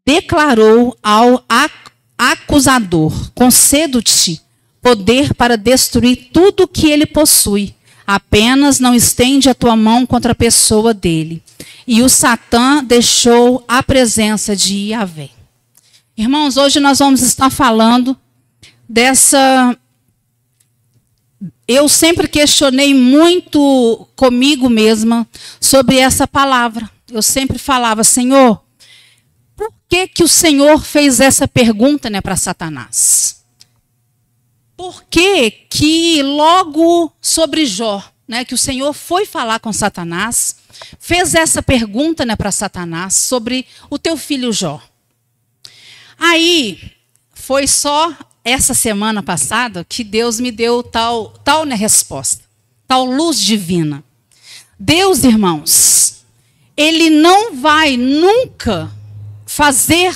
declarou ao acusador: concedo-te poder para destruir tudo o que ele possui. Apenas não estende a tua mão contra a pessoa dele. E o Satã deixou a presença de Yahvé. Irmãos, hoje nós vamos estar falando dessa... Eu sempre questionei muito comigo mesma sobre essa palavra. Eu sempre falava: Senhor, por que o Senhor fez essa pergunta, né, para Satanás? Por que logo sobre Jó, né, que o Senhor foi falar com Satanás, fez essa pergunta, né, para Satanás sobre o teu filho Jó? Aí, foi só essa semana passada que Deus me deu tal né, resposta, tal luz divina. Deus, irmãos, Ele não vai nunca fazer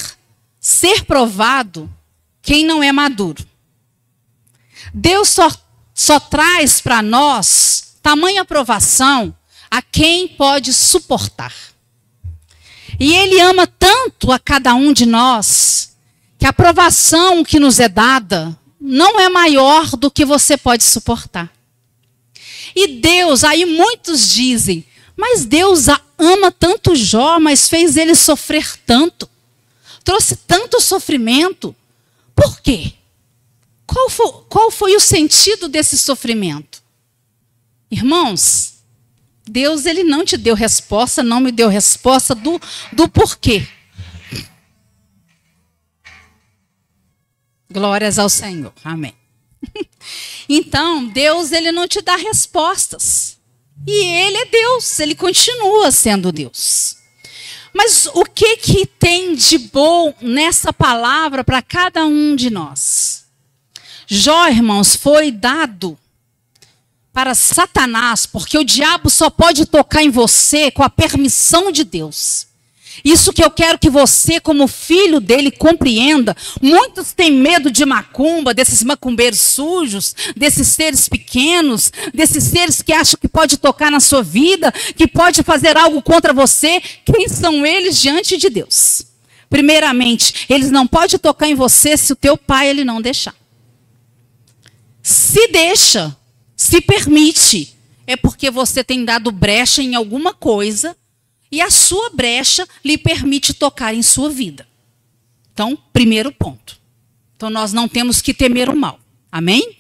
ser provado quem não é maduro. Deus só traz para nós tamanha aprovação a quem pode suportar. E Ele ama tanto a cada um de nós que a aprovação que nos é dada não é maior do que você pode suportar. E Deus, aí muitos dizem, mas Deus ama tanto Jó, mas fez ele sofrer tanto, trouxe tanto sofrimento. Por quê? Qual foi o sentido desse sofrimento? Irmãos, Deus, Ele não te deu resposta, não me deu resposta do porquê. Glórias ao Senhor. Amém. Então, Deus, Ele não te dá respostas. E Ele é Deus, Ele continua sendo Deus. Mas o que tem de bom nessa palavra para cada um de nós? Jó, irmãos, foi dado para Satanás, porque o diabo só pode tocar em você com a permissão de Deus. Isso que eu quero que você, como filho dele, compreenda. Muitos têm medo de macumba, desses macumbeiros sujos, desses seres pequenos, desses seres que acham que pode tocar na sua vida, que pode fazer algo contra você. Quem são eles diante de Deus? Primeiramente, eles não podem tocar em você se o teu pai ele não deixar. Se deixa, se permite, é porque você tem dado brecha em alguma coisa. E a sua brecha lhe permite tocar em sua vida. Então, primeiro ponto. Então, nós não temos que temer o mal. Amém?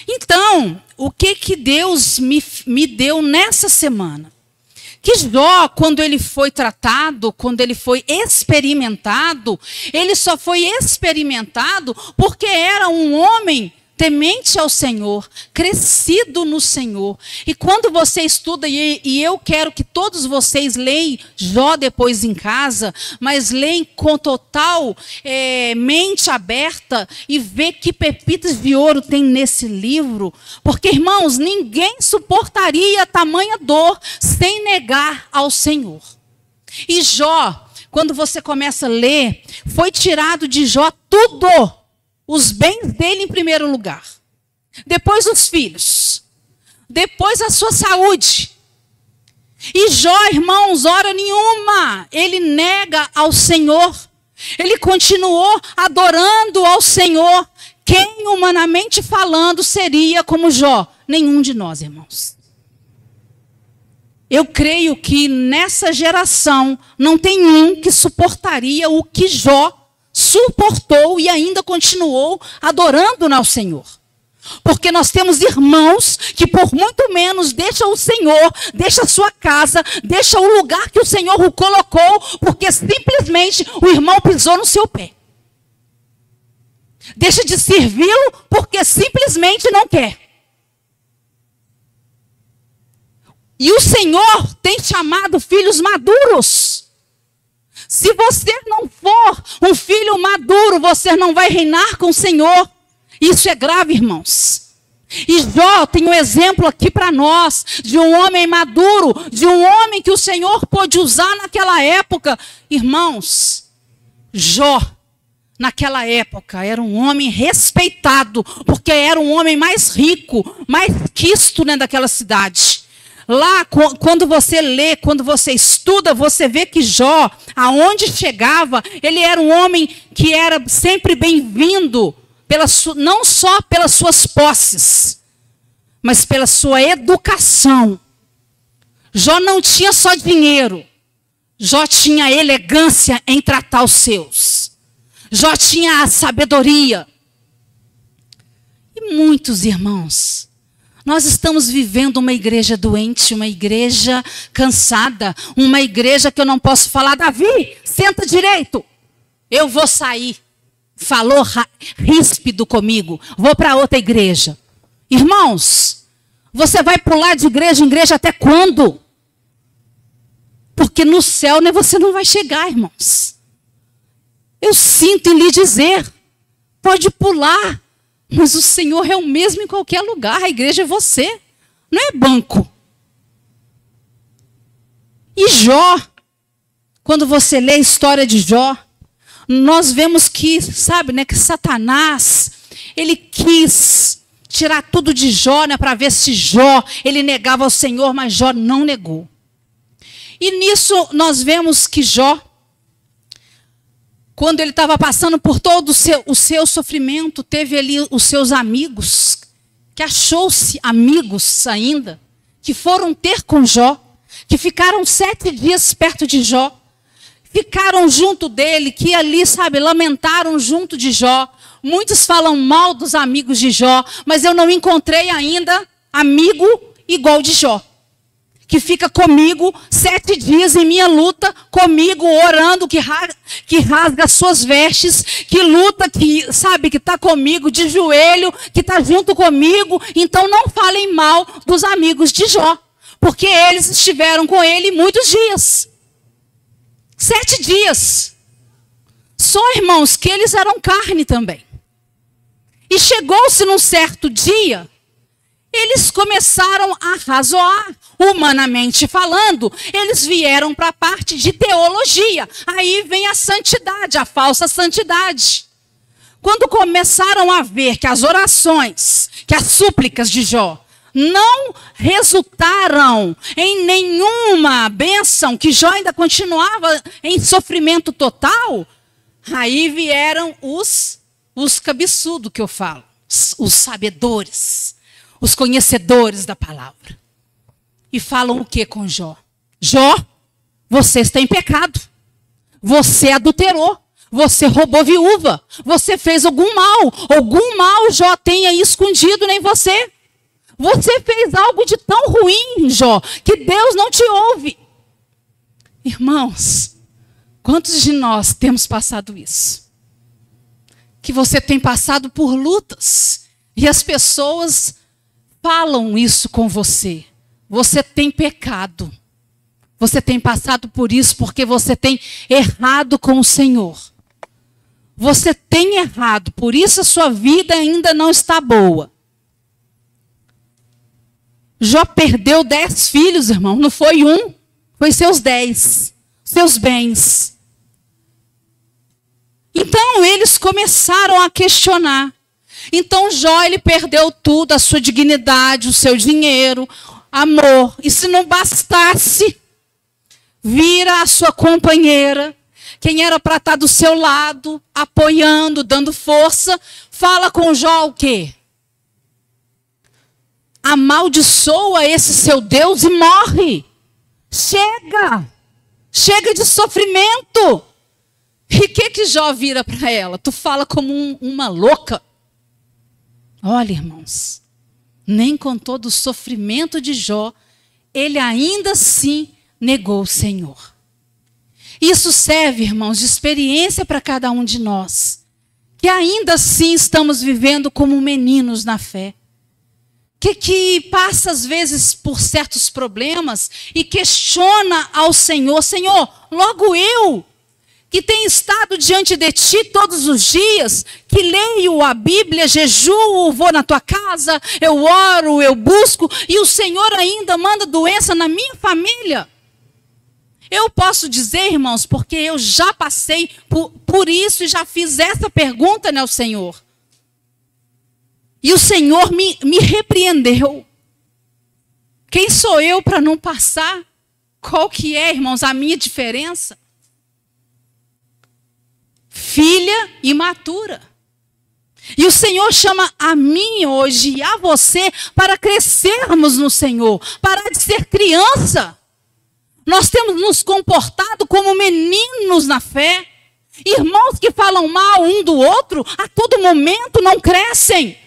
Então, o que Deus me deu nessa semana? Que Jó, quando ele foi tratado, quando ele foi experimentado, ele só foi experimentado porque era um homem temente ao Senhor, crescido no Senhor. E quando você estuda, e eu quero que todos vocês leiam Jó depois em casa, mas leiam com total mente aberta e vê que pepitas de ouro tem nesse livro. Porque, irmãos, ninguém suportaria tamanha dor sem negar ao Senhor. E Jó, quando você começa a ler, foi tirado de Jó tudo. Os bens dele em primeiro lugar. Depois os filhos. Depois a sua saúde. E Jó, irmãos, hora nenhuma, ele nega ao Senhor. Ele continuou adorando ao Senhor. Quem, humanamente falando, seria como Jó? Nenhum de nós, irmãos. Eu creio que nessa geração não tem um que suportaria o que Jó suportou e ainda continuou adorando ao Senhor. Porque nós temos irmãos que por muito menos deixam o Senhor, deixam a sua casa, deixam o lugar que o Senhor o colocou, porque simplesmente o irmão pisou no seu pé. Deixa de servi-lo porque simplesmente não quer. E o Senhor tem chamado filhos maduros. Se você não for um filho maduro, você não vai reinar com o Senhor. Isso é grave, irmãos. E Jó tem um exemplo aqui para nós, de um homem maduro, de um homem que o Senhor pôde usar naquela época. Irmãos, Jó, naquela época, era um homem respeitado, porque era um homem mais rico, mais quisto, né, daquela cidade. Lá, quando você lê, quando você estuda, você vê que Jó, aonde chegava, ele era um homem que era sempre bem-vindo, não só pelas suas posses, mas pela sua educação. Jó não tinha só dinheiro. Jó tinha elegância em tratar os seus. Jó tinha a sabedoria. E muitos irmãos, nós estamos vivendo uma igreja doente, uma igreja cansada, uma igreja que eu não posso falar, Davi, senta direito. Eu vou sair. Falou ríspido comigo, vou para outra igreja. Irmãos, você vai pular de igreja em igreja até quando? Porque no céu você não vai chegar, irmãos. Eu sinto em lhe dizer, pode pular, mas o Senhor é o mesmo em qualquer lugar, a igreja é você, não é banco. E Jó, quando você lê a história de Jó, nós vemos que, que Satanás, ele quis tirar tudo de Jó, para ver se Jó, ele negava ao Senhor, mas Jó não negou. E nisso nós vemos que Jó, quando ele estava passando por todo o seu sofrimento, teve ali os seus amigos, que achou-se amigos ainda, que foram ter com Jó, que ficaram 7 dias perto de Jó, ficaram junto dele, que ali, lamentaram junto de Jó. Muitos falam mal dos amigos de Jó, mas eu não encontrei ainda amigo igual de Jó. Que fica comigo 7 dias em minha luta, comigo orando, que rasga as suas vestes, que luta, que está comigo de joelho, que está junto comigo. Então não falem mal dos amigos de Jó, porque eles estiveram com ele muitos dias. 7 dias. Só, irmãos, que eles eram carne também. E chegou-se num certo dia, eles começaram a razoar, humanamente falando, eles vieram para a parte de teologia. Aí vem a santidade, a falsa santidade. Quando começaram a ver que as orações, que as súplicas de Jó não resultaram em nenhuma bênção, que Jó ainda continuava em sofrimento total, aí vieram os cabeçudos que eu falo, os sabedores, os conhecedores da palavra. E falam o que com Jó? Jó, você está em pecado. Você adulterou. Você roubou viúva. Você fez algum mal. Algum mal Jó tenha escondido em você. Você fez algo de tão ruim, Jó, que Deus não te ouve. Irmãos, quantos de nós temos passado isso? Que você tem passado por lutas. E as pessoas falam isso com você. Você tem pecado. Você tem passado por isso porque você tem errado com o Senhor. Você tem errado, por isso a sua vida ainda não está boa. Jó perdeu 10 filhos, irmão. Não foi um, foi seus 10. Seus bens. Então eles começaram a questionar. Então Jó, ele perdeu tudo, a sua dignidade, o seu dinheiro, amor. E se não bastasse, vira a sua companheira, quem era para estar do seu lado, apoiando, dando força, fala com Jó o quê? Amaldiçoa esse seu Deus e morre. Chega! Chega de sofrimento. E o que Jó vira para ela? Tu fala como uma louca. Olha, irmãos, nem com todo o sofrimento de Jó, ele ainda assim negou o Senhor. Isso serve, irmãos, de experiência para cada um de nós, que ainda assim estamos vivendo como meninos na fé. Que passa às vezes por certos problemas e questiona ao Senhor, Senhor, logo eu, que tenho estado diante de ti todos os dias, que leio a Bíblia, jejuo, vou na tua casa, eu oro, eu busco, e o Senhor ainda manda doença na minha família. Eu posso dizer, irmãos, porque eu já passei por isso e já fiz essa pergunta, né, ao Senhor. E o Senhor me repreendeu. Quem sou eu para não passar? Qual que é, irmãos, a minha diferença? Filha imatura. E o Senhor chama a mim hoje e a você para crescermos no Senhor, parar de ser criança. Nós temos nos comportado como meninos na fé. Irmãos que falam mal um do outro, a todo momento não crescem.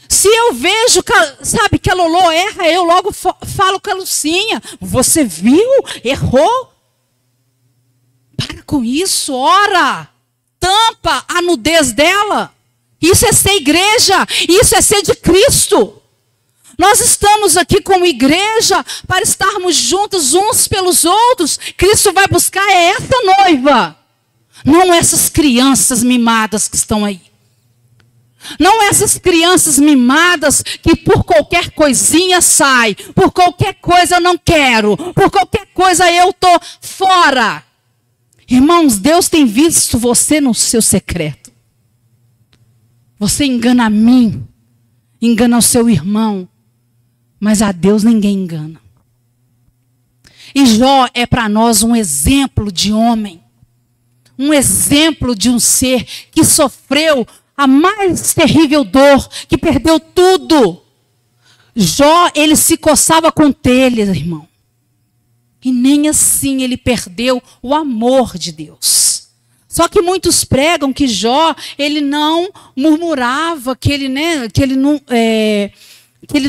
Se eu vejo, sabe, que a Lolô erra, eu logo falo com a Lucinha. Você viu? Errou? Para com isso, ora. Tampa a nudez dela. Isso é ser igreja. Isso é ser de Cristo. Nós estamos aqui como igreja para estarmos juntos uns pelos outros. Cristo vai buscar essa noiva. Não essas crianças mimadas que estão aí. Não essas crianças mimadas que por qualquer coisinha sai. Por qualquer coisa eu não quero. Por qualquer coisa eu estou fora. Irmãos, Deus tem visto você no seu secreto. Você engana a mim. Engana o seu irmão. Mas a Deus ninguém engana. E Jó é para nós um exemplo de homem. Um exemplo de um ser que sofreu a mais terrível dor, que perdeu tudo. Jó, ele se coçava com telhas, irmão. E nem assim ele perdeu o amor de Deus. Só que muitos pregam que Jó, ele não murmurava, que ele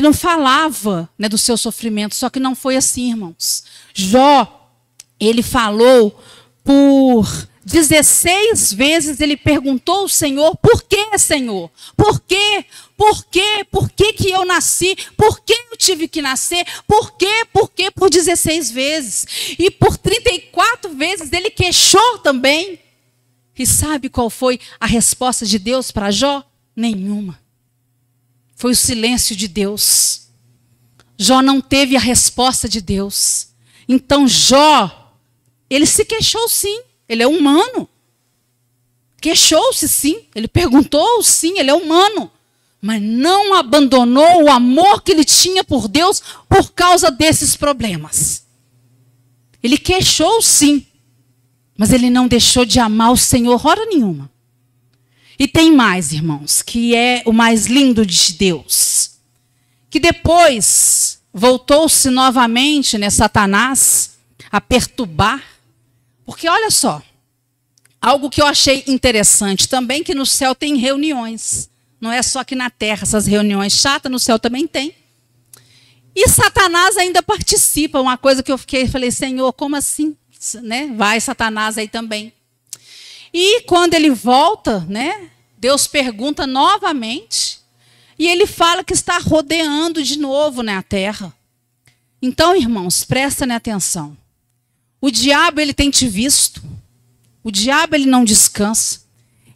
não falava, né, do seu sofrimento. Só que não foi assim, irmãos. Jó, ele falou por 16 vezes, ele perguntou ao Senhor: por que, Senhor? Por quê? Por quê? Por que que eu nasci? Por que eu tive que nascer? Por quê? Por quê? Por 16 vezes. E por 34 vezes ele queixou também. E sabe qual foi a resposta de Deus para Jó? Nenhuma. Foi o silêncio de Deus. Jó não teve a resposta de Deus. Então Jó, ele se queixou sim. Ele é humano. Queixou-se sim. Ele perguntou sim, ele é humano. Mas não abandonou o amor que ele tinha por Deus por causa desses problemas. Ele queixou sim. Mas ele não deixou de amar o Senhor hora nenhuma. E tem mais, irmãos, que é o mais lindo de Deus. Que depois voltou-se novamente, né, Satanás a perturbar. Porque olha só, algo que eu achei interessante também, que no céu tem reuniões. Não é só aqui na terra, essas reuniões chatas, no céu também tem. E Satanás ainda participa, uma coisa que eu falei, Senhor, como assim? Né? Vai Satanás aí também. E quando ele volta, né, Deus pergunta novamente, e ele fala que está rodeando de novo, né, a terra. Então, irmãos, prestem atenção. O diabo, ele tem te visto. O diabo, ele não descansa.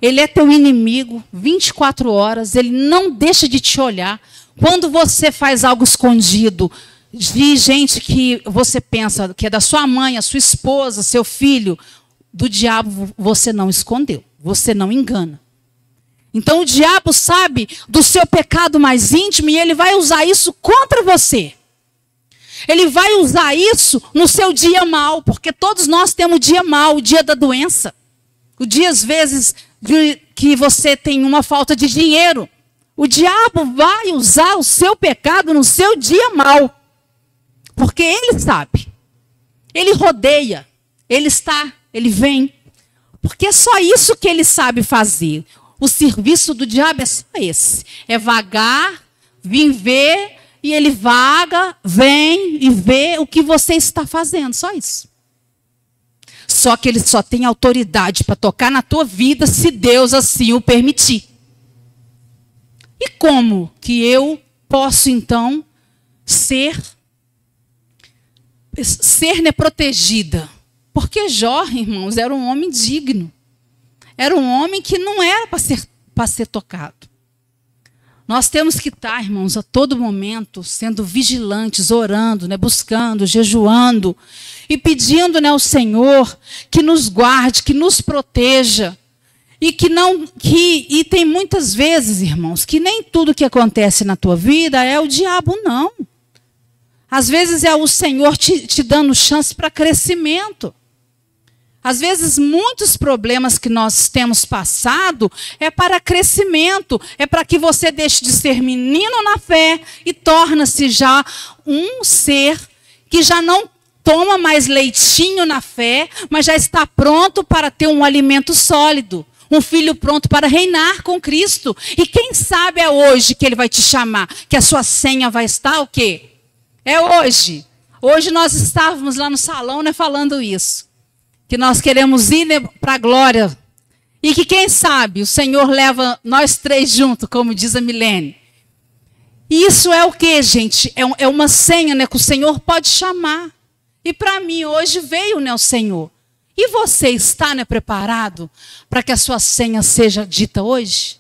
Ele é teu inimigo 24 horas. Ele não deixa de te olhar. Quando você faz algo escondido de gente que você pensa que é da sua mãe, a sua esposa, seu filho, do diabo você não escondeu. Você não engana. Então o diabo sabe do seu pecado mais íntimo e ele vai usar isso contra você. Ele vai usar isso no seu dia mau, porque todos nós temos dia mau, o dia da doença. O dia, às vezes, que você tem uma falta de dinheiro. O diabo vai usar o seu pecado no seu dia mau. Porque ele sabe. Ele rodeia. Ele vem. Porque é só isso que ele sabe fazer. O serviço do diabo é só esse. É vagar, vir ver... E ele vaga, vem e vê o que você está fazendo. Só isso. Só que ele só tem autoridade para tocar na tua vida se Deus assim o permitir. E como que eu posso, então, ser né, protegida? Porque Jó, irmãos, era um homem digno. Era um homem que não era para ser tocado. Nós temos que estar, irmãos, a todo momento, sendo vigilantes, orando, né, buscando, jejuando e pedindo, né, ao Senhor que nos guarde, que nos proteja. E tem muitas vezes, irmãos, que nem tudo que acontece na tua vida é o diabo, não. Às vezes é o Senhor te dando chance para crescimento. Às vezes, muitos problemas que nós temos passado é para crescimento, é para que você deixe de ser menino na fé e torne-se já um ser que já não toma mais leitinho na fé, mas já está pronto para ter um alimento sólido, um filho pronto para reinar com Cristo. E quem sabe é hoje que Ele vai te chamar, que a sua senha vai estar o quê? É hoje. Hoje nós estávamos lá no salão, né, falando isso. Que nós queremos ir, né, para a glória. E que quem sabe o Senhor leva nós três juntos, como diz a Milene. E isso é o que, gente? É uma senha, né, que o Senhor pode chamar. E para mim hoje veio, né, o Senhor. E você está, né, preparado para que a sua senha seja dita hoje?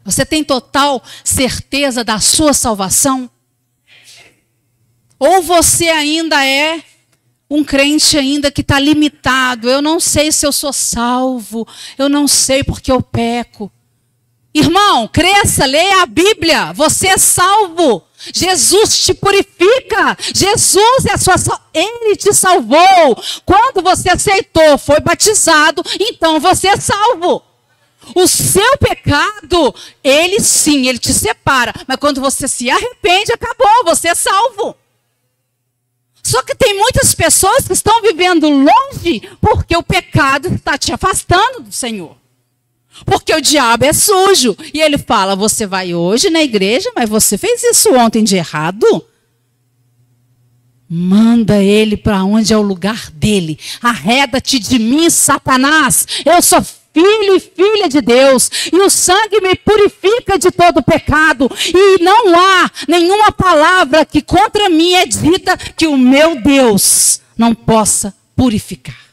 Você tem total certeza da sua salvação? Ou você ainda é um crente ainda que está limitado? Eu não sei se eu sou salvo, eu não sei porque eu peco. Irmão, cresça, leia a Bíblia, você é salvo. Jesus te purifica, Jesus é a sua salvação, Ele te salvou. Quando você aceitou, foi batizado, então você é salvo. O seu pecado, ele sim, ele te separa. Mas quando você se arrepende, acabou, você é salvo. Só que tem muitas pessoas que estão vivendo longe porque o pecado está te afastando do Senhor. Porque o diabo é sujo. E ele fala, você vai hoje na igreja, mas você fez isso ontem de errado? Manda ele para onde é o lugar dele. Arreda-te de mim, Satanás. Eu sou filho e filha de Deus. E o sangue me purifica de todo pecado. E não há nenhuma palavra que contra mim é dita que o meu Deus não possa purificar.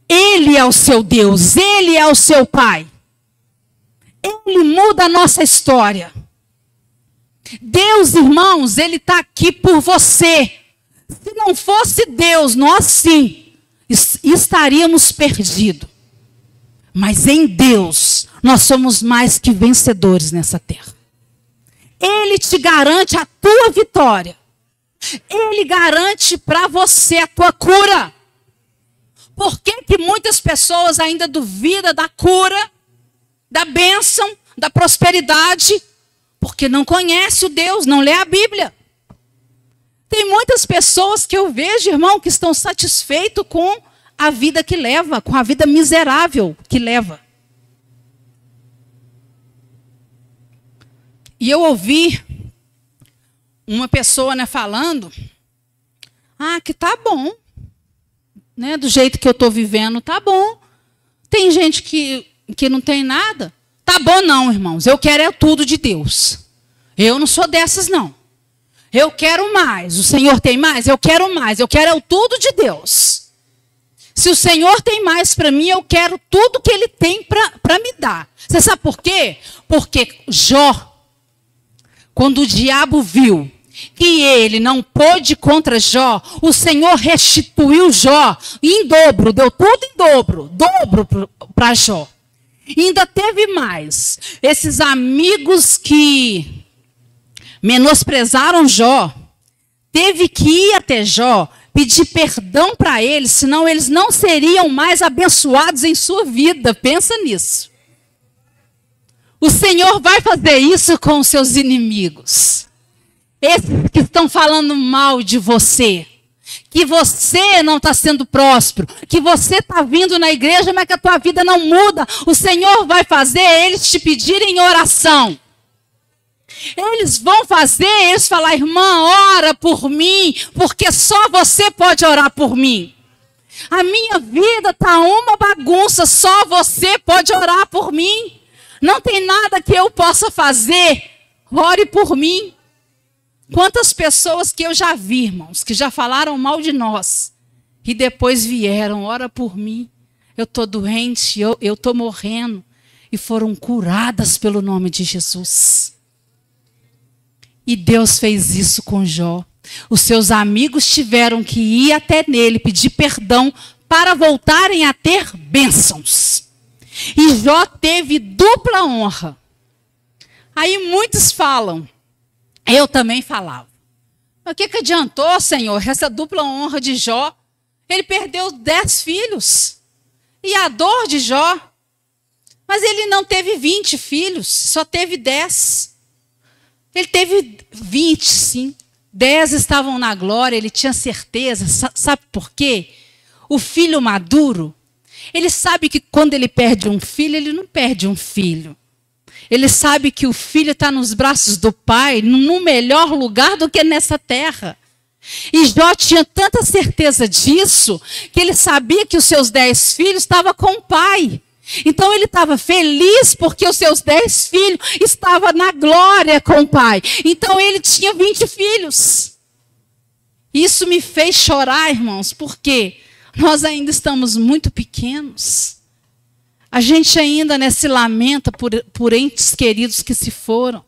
Ele é o seu Deus. Ele é o seu Pai. Ele muda a nossa história. Deus, irmãos, Ele está aqui por você. Se não fosse Deus, nós sim estaríamos perdidos. Mas em Deus, nós somos mais que vencedores nessa terra. Ele te garante a tua vitória. Ele garante para você a tua cura. Por que que muitas pessoas ainda duvidam da cura, da bênção, da prosperidade? Porque não conhece o Deus, não lê a Bíblia. Tem muitas pessoas que eu vejo, irmão, que estão satisfeitos com a vida que leva, com a vida miserável que leva. E eu ouvi uma pessoa, né, falando, que tá bom, né, do jeito que eu estou vivendo, tá bom. Tem gente que não tem nada. Tá bom não, irmãos, eu quero é tudo de Deus. Eu não sou dessas, não. Eu quero mais. O Senhor tem mais? Eu quero mais. Eu quero tudo de Deus. Se o Senhor tem mais para mim, eu quero tudo que Ele tem para me dar. Você sabe por quê? Porque Jó, quando o diabo viu que ele não pôde contra Jó, o Senhor restituiu Jó em dobro, deu tudo em dobro para Jó. E ainda teve mais. Esses amigos que menosprezaram Jó, teve que ir até Jó, pedir perdão para eles, senão eles não seriam mais abençoados em sua vida. Pensa nisso. O Senhor vai fazer isso com os seus inimigos. Esses que estão falando mal de você. Que você não está sendo próspero. Que você está vindo na igreja, mas que a tua vida não muda. O Senhor vai fazer eles te pedirem oração. Eles vão fazer eles falar, irmã, ora por mim, porque só você pode orar por mim. A minha vida está uma bagunça, só você pode orar por mim. Não tem nada que eu possa fazer, ore por mim. Quantas pessoas que eu já vi, irmãos, que já falaram mal de nós, e depois vieram, ora por mim, eu estou doente, eu estou morrendo, e foram curadas pelo nome de Jesus. E Deus fez isso com Jó. Os seus amigos tiveram que ir até nele, pedir perdão, para voltarem a ter bênçãos. E Jó teve dupla honra. Aí muitos falam, Eu também falava. Mas o que adiantou, Senhor, essa dupla honra de Jó? Ele perdeu 10 filhos. E a dor de Jó? Mas ele não teve 20 filhos, só teve 10. Ele teve 20, sim. 10 estavam na glória, ele tinha certeza. Sabe por quê? O filho maduro, ele sabe que quando ele perde um filho, ele não perde um filho. Ele sabe que o filho está nos braços do pai, no melhor lugar do que nessa terra. E Jó tinha tanta certeza disso, que ele sabia que os seus 10 filhos estavam com o pai. Então ele estava feliz porque os seus 10 filhos estavam na glória com o pai. Então ele tinha 20 filhos. Isso me fez chorar, irmãos, porque nós ainda estamos muito pequenos. A gente ainda se lamenta por entes queridos que se foram.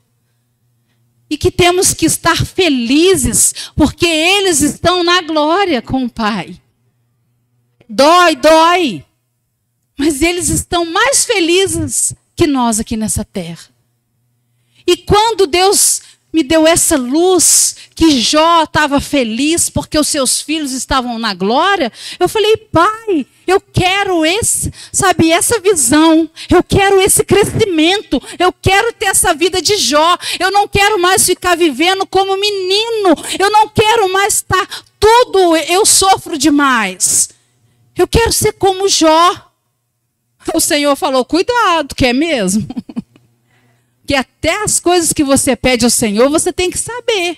E que temos que estar felizes, porque eles estão na glória com o Pai. Dói, dói. Mas eles estão mais felizes que nós aqui nessa terra. E quando Deus me deu essa luz, que Jó estava feliz porque os seus filhos estavam na glória, eu falei, Pai, eu quero essa visão, eu quero esse crescimento, eu quero ter essa vida de Jó, eu não quero mais ficar vivendo como menino, eu não quero mais estar tudo, eu sofro demais. Eu quero ser como Jó. O Senhor falou, cuidado, que é mesmo? Que até as coisas que você pede ao Senhor, você tem que saber.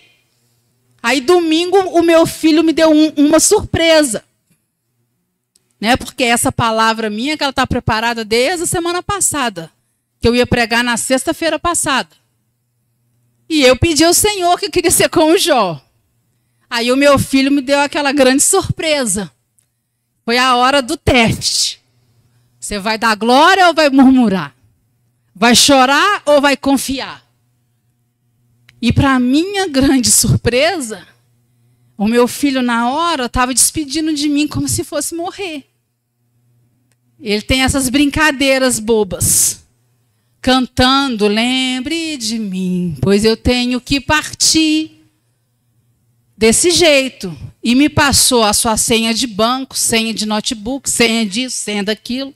Aí domingo o meu filho me deu uma surpresa. Né? Porque essa palavra minha, que ela está preparada desde a semana passada. Que eu ia pregar na sexta-feira passada. E eu pedi ao Senhor que eu queria ser como Jó. Aí o meu filho me deu aquela grande surpresa. Foi a hora do teste. Você vai dar glória ou vai murmurar? Vai chorar ou vai confiar? E para minha grande surpresa, o meu filho na hora estava despedindo de mim como se fosse morrer. Ele tem essas brincadeiras bobas. Cantando, lembre de mim, pois eu tenho que partir. Desse jeito. E me passou a sua senha de banco, senha de notebook, senha disso, senha daquilo.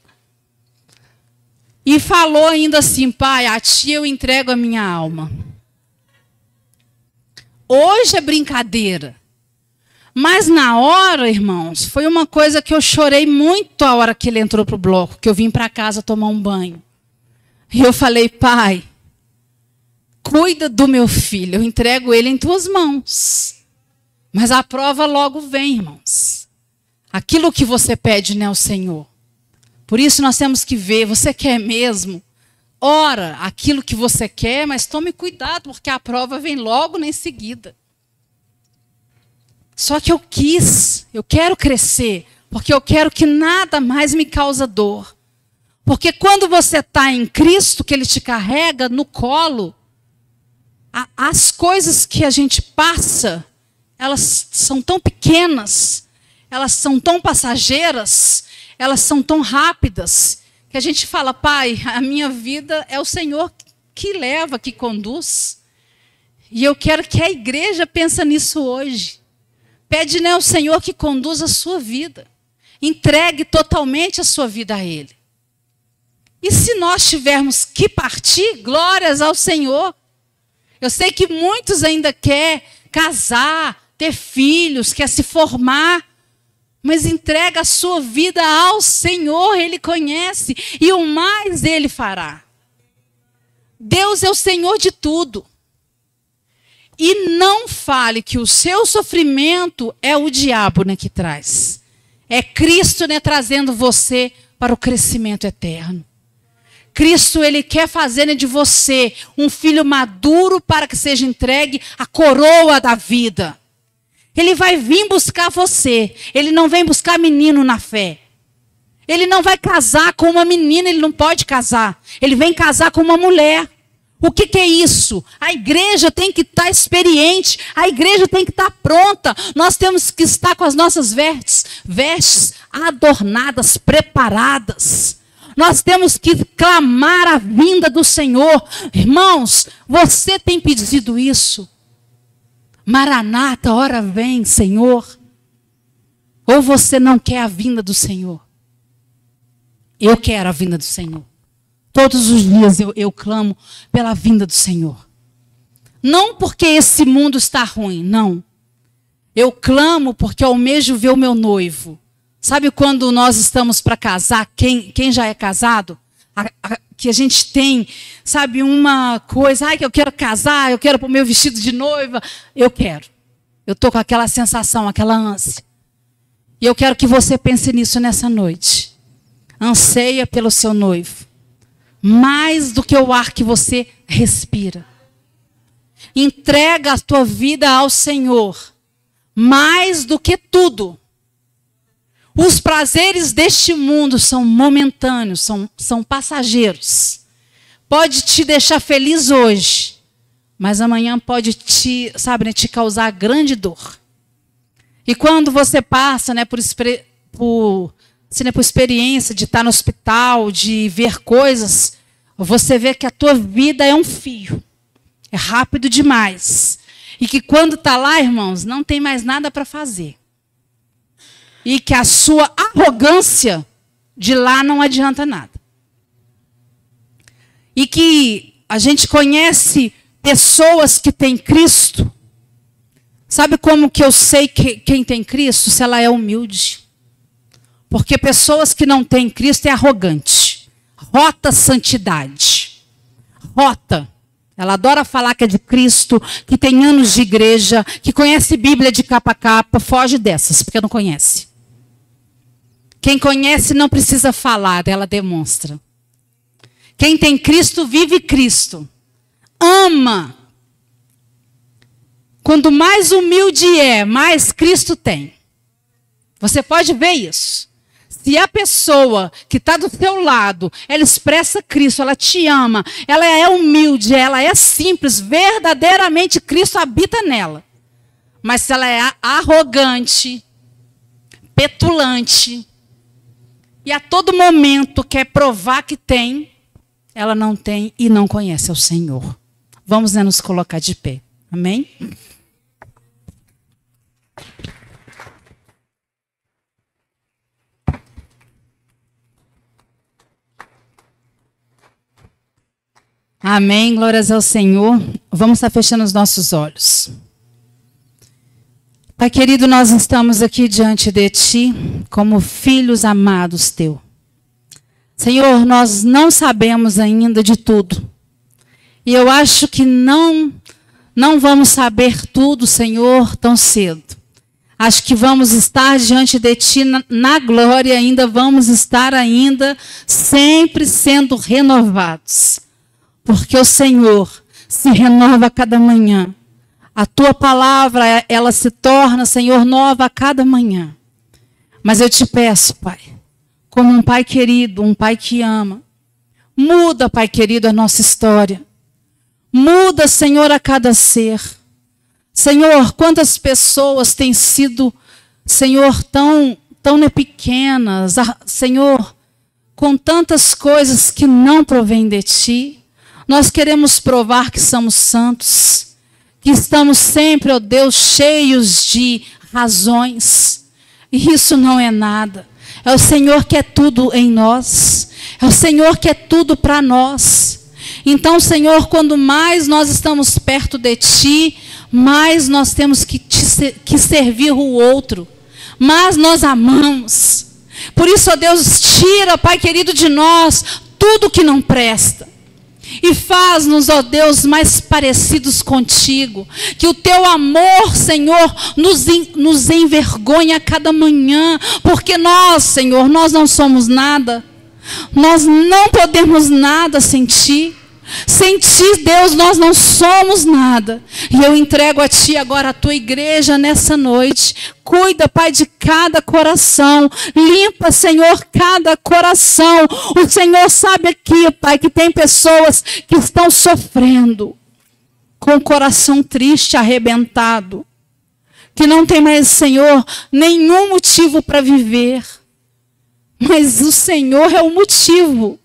E falou ainda assim, Pai, a ti eu entrego a minha alma. Hoje é brincadeira. Mas na hora, irmãos, foi uma coisa que eu chorei muito a hora que ele entrou para o bloco, que eu vim para casa tomar um banho. E eu falei, Pai, cuida do meu filho, eu entrego ele em tuas mãos. Mas a prova logo vem, irmãos. Aquilo que você pede, né, ao Senhor. Por isso nós temos que ver, você quer mesmo? Ora aquilo que você quer, mas tome cuidado, porque a prova vem logo em seguida. Só que eu quero crescer, porque eu quero que nada mais me cause dor. Porque quando você está em Cristo, que Ele te carrega no colo, as coisas que a gente passa, elas são tão pequenas, elas são tão passageiras, elas são tão rápidas, que a gente fala, Pai, a minha vida é o Senhor que leva, que conduz. E eu quero que a igreja pense nisso hoje. Pede, né, ao Senhor que conduza a sua vida. Entregue totalmente a sua vida a Ele. E se nós tivermos que partir, glórias ao Senhor. Eu sei que muitos ainda querem casar, ter filhos, quer se formar. Mas entrega a sua vida ao Senhor, Ele conhece. E o mais Ele fará. Deus é o Senhor de tudo. E não fale que o seu sofrimento é o diabo, né, que traz. É Cristo, né, trazendo você para o crescimento eterno. Cristo, Ele quer fazer, né, de você um filho maduro para que seja entregue a coroa da vida. Ele vai vir buscar você. Ele não vem buscar menino na fé. Ele não vai casar com uma menina, ele não pode casar. Ele vem casar com uma mulher. O que é isso? A igreja tem que estar experiente. A igreja tem que estar pronta. Nós temos que estar com as nossas vestes adornadas, preparadas. Nós temos que clamar a vinda do Senhor. Irmãos, você tem pedido isso? Maranata, ora vem, Senhor. Ou você não quer a vinda do Senhor? Eu quero a vinda do Senhor. Todos os dias eu clamo pela vinda do Senhor. Não porque esse mundo está ruim, não. Eu clamo porque almejo ver o meu noivo. Sabe quando nós estamos para casar, quem já é casado? Que a gente tem, sabe, uma coisa, que eu quero casar, eu quero pôr meu vestido de noiva. Eu quero. Eu estou com aquela sensação, aquela ânsia. E eu quero que você pense nisso nessa noite. Anseia pelo seu noivo. Mais do que o ar que você respira. Entrega a tua vida ao Senhor. Mais do que tudo. Os prazeres deste mundo são momentâneos, são passageiros. Pode te deixar feliz hoje, mas amanhã pode te causar grande dor. E quando você passa, por experiência de estar no hospital, de ver coisas, você vê que a tua vida é um fio. É rápido demais. E que quando está lá, irmãos, não tem mais nada para fazer. E que a sua arrogância de lá não adianta nada. E que a gente conhece pessoas que têm Cristo. Sabe como que eu sei que quem tem Cristo? Se ela é humilde. Porque pessoas que não têm Cristo é arrogante. Rota santidade. Rota. Ela adora falar que é de Cristo, que tem anos de igreja, que conhece Bíblia de capa a capa. Foge dessas, porque não conhece. Quem conhece não precisa falar, ela demonstra. Quem tem Cristo, vive Cristo. Ama. Quanto mais humilde é, mais Cristo tem. Você pode ver isso. Se a pessoa que está do seu lado, ela expressa Cristo, ela te ama, ela é humilde, ela é simples, verdadeiramente Cristo habita nela. Mas se ela é arrogante, petulante, e a todo momento quer provar que tem, ela não tem e não conhece o Senhor. Vamos nos colocar de pé. Amém? Amém, glórias ao Senhor. Vamos estar fechando os nossos olhos. Pai querido, nós estamos aqui diante de Ti como filhos amados Teu. Senhor, nós não sabemos ainda de tudo. E eu acho que não vamos saber tudo, Senhor, tão cedo. Acho que vamos estar diante de Ti na glória, ainda vamos estar ainda sempre sendo renovados. Porque o Senhor se renova a cada manhã. A Tua palavra, ela se torna, Senhor, nova a cada manhã. Mas eu te peço, Pai, como um Pai querido, um Pai que ama, muda, Pai querido, a nossa história. Muda, Senhor, a cada ser. Senhor, quantas pessoas têm sido, Senhor, tão pequenas, Senhor, com tantas coisas que não provêm de Ti. Nós queremos provar que somos santos, que estamos sempre, ó Deus, cheios de razões. E isso não é nada. É o Senhor que é tudo em nós. É o Senhor que é tudo para nós. Então, Senhor, quando mais nós estamos perto de Ti, mais nós temos que servir o outro. Mas nós amamos. Por isso, ó Deus, tira, Pai querido, de nós tudo que não presta. E faz-nos, ó Deus, mais parecidos contigo. Que o Teu amor, Senhor, nos envergonhe a cada manhã. Porque nós, Senhor, nós não somos nada. Nós não podemos nada sem Ti. Sem Ti, Deus, nós não somos nada. E eu entrego a Ti agora a Tua igreja nessa noite. Cuida, Pai, de cada coração. Limpa, Senhor, cada coração. O Senhor sabe aqui, Pai, que tem pessoas que estão sofrendo. Com o coração triste, arrebentado. Que não tem mais, Senhor, nenhum motivo para viver. Mas o Senhor é o motivo.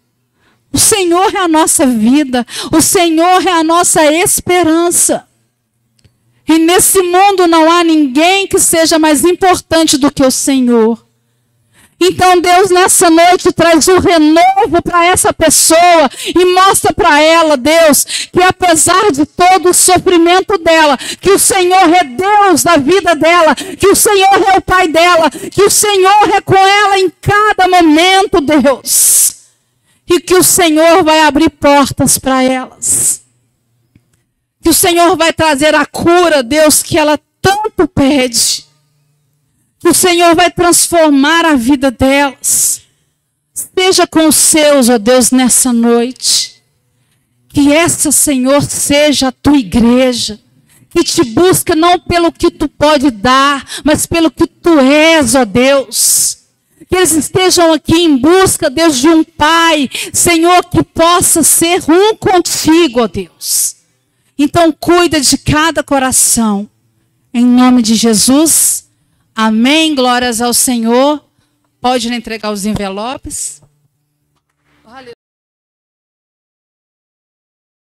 O Senhor é a nossa vida. O Senhor é a nossa esperança. E nesse mundo não há ninguém que seja mais importante do que o Senhor. Então Deus nessa noite traz um renovo para essa pessoa e mostra para ela, Deus, que apesar de todo o sofrimento dela, que o Senhor é Deus da vida dela, que o Senhor é o Pai dela, que o Senhor é com ela em cada momento, Deus. E que o Senhor vai abrir portas para elas. Que o Senhor vai trazer a cura, Deus, que ela tanto pede. Que o Senhor vai transformar a vida delas. Esteja com os seus, ó Deus, nessa noite. Que essa, Senhor, seja a tua igreja. Que te busca não pelo que tu pode dar, mas pelo que tu és, ó Deus. Que eles estejam aqui em busca, Deus, de um Pai, Senhor, que possa ser um contigo, ó Deus. Então, cuida de cada coração. Em nome de Jesus. Amém, glórias ao Senhor. Pode entregar os envelopes.